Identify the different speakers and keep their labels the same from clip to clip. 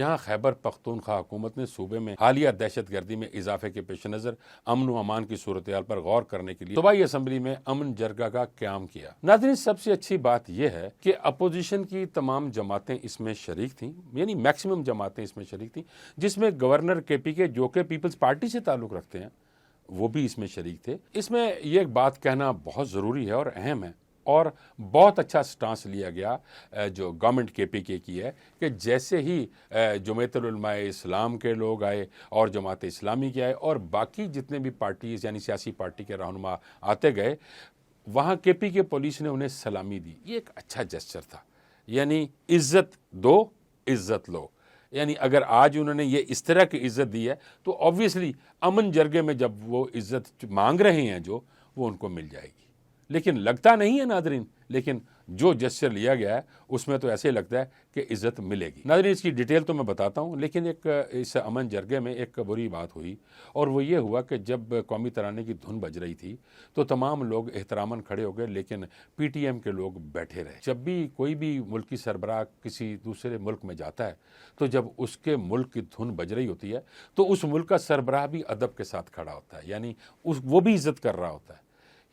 Speaker 1: یہاں خیبر پختونخوا حکومت نے صوبے میں حالیہ دہشت گردی میں اضافے کے پیش نظر امن و امان کی صورتحال پر غور کرنے کے لیے صوبائی اسمبلی میں امن جرگہ کا قیام کیا۔ ناظرین، سب سے اچھی بات یہ ہے کہ اپوزیشن کی تمام جماعتیں اس میں شریک تھیں، یعنی میکسیمم جماعتیں اس میں شریک تھیں، جس میں گورنر کے پی کے جو کہ پیپلز پارٹی سے تعلق رکھتے ہیں وہ بھی اس میں شریک تھے۔ اس میں یہ بات کہنا بہت ضروری ہے اور اہم ہے، اور بہت اچھا سٹانس لیا گیا جو گورنمنٹ کے پی کے کی ہے کہ جیسے ہی جمعیت العلماء اسلام کے لوگ آئے اور جماعت اسلامی کے آئے اور باقی جتنے بھی پارٹیز یعنی سیاسی پارٹی کے رہنما آتے گئے، وہاں کے پی کے پولیس نے انہیں سلامی دی۔ یہ ایک اچھا جسچر تھا، یعنی عزت دو عزت لو۔ یعنی اگر آج انہوں نے یہ اس طرح کی عزت دی ہے تو آبویسلی امن جرگے میں جب وہ عزت مانگ رہے ہیں جو وہ ان کو مل جائے گی، لیکن لگتا نہیں ہے ناظرین، لیکن جو جسچر لیا گیا ہے اس میں تو ایسے لگتا ہے کہ عزت ملے گی۔ ناظرین، اس کی ڈیٹیل تو میں بتاتا ہوں، لیکن ایک اس امن جرگے میں ایک بری بات ہوئی، اور وہ یہ ہوا کہ جب قومی ترانے کی دھن بج رہی تھی تو تمام لوگ احتراماً کھڑے ہو گئے، لیکن پی ٹی ایم کے لوگ بیٹھے رہے۔ جب بھی کوئی بھی ملکی سربراہ کسی دوسرے ملک میں جاتا ہے تو جب اس کے ملک کی دھن بج رہی ہوتی ہے تو اس ملک کا سربراہ بھی ادب کے ساتھ کھڑا ہوتا ہے، یعنی وہ بھی عزت کر رہا ہوتا ہے۔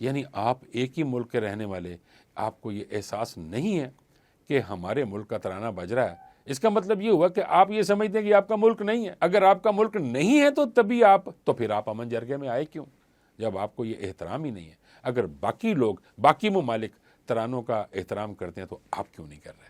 Speaker 1: یعنی آپ ایک ہی ملک کے رہنے والے، آپ کو یہ احساس نہیں ہے کہ ہمارے ملک کا ترانہ بج رہا ہے، اس کا مطلب یہ ہوا کہ آپ یہ سمجھتے ہیں کہ آپ کا ملک نہیں ہے۔ اگر آپ کا ملک نہیں ہے تو پھر آپ امن جرگے میں آئے کیوں، جب آپ کو یہ احترام ہی نہیں ہے؟ اگر باقی لوگ، باقی ممالک ترانوں کا احترام کرتے ہیں تو آپ کیوں نہیں کر رہے؟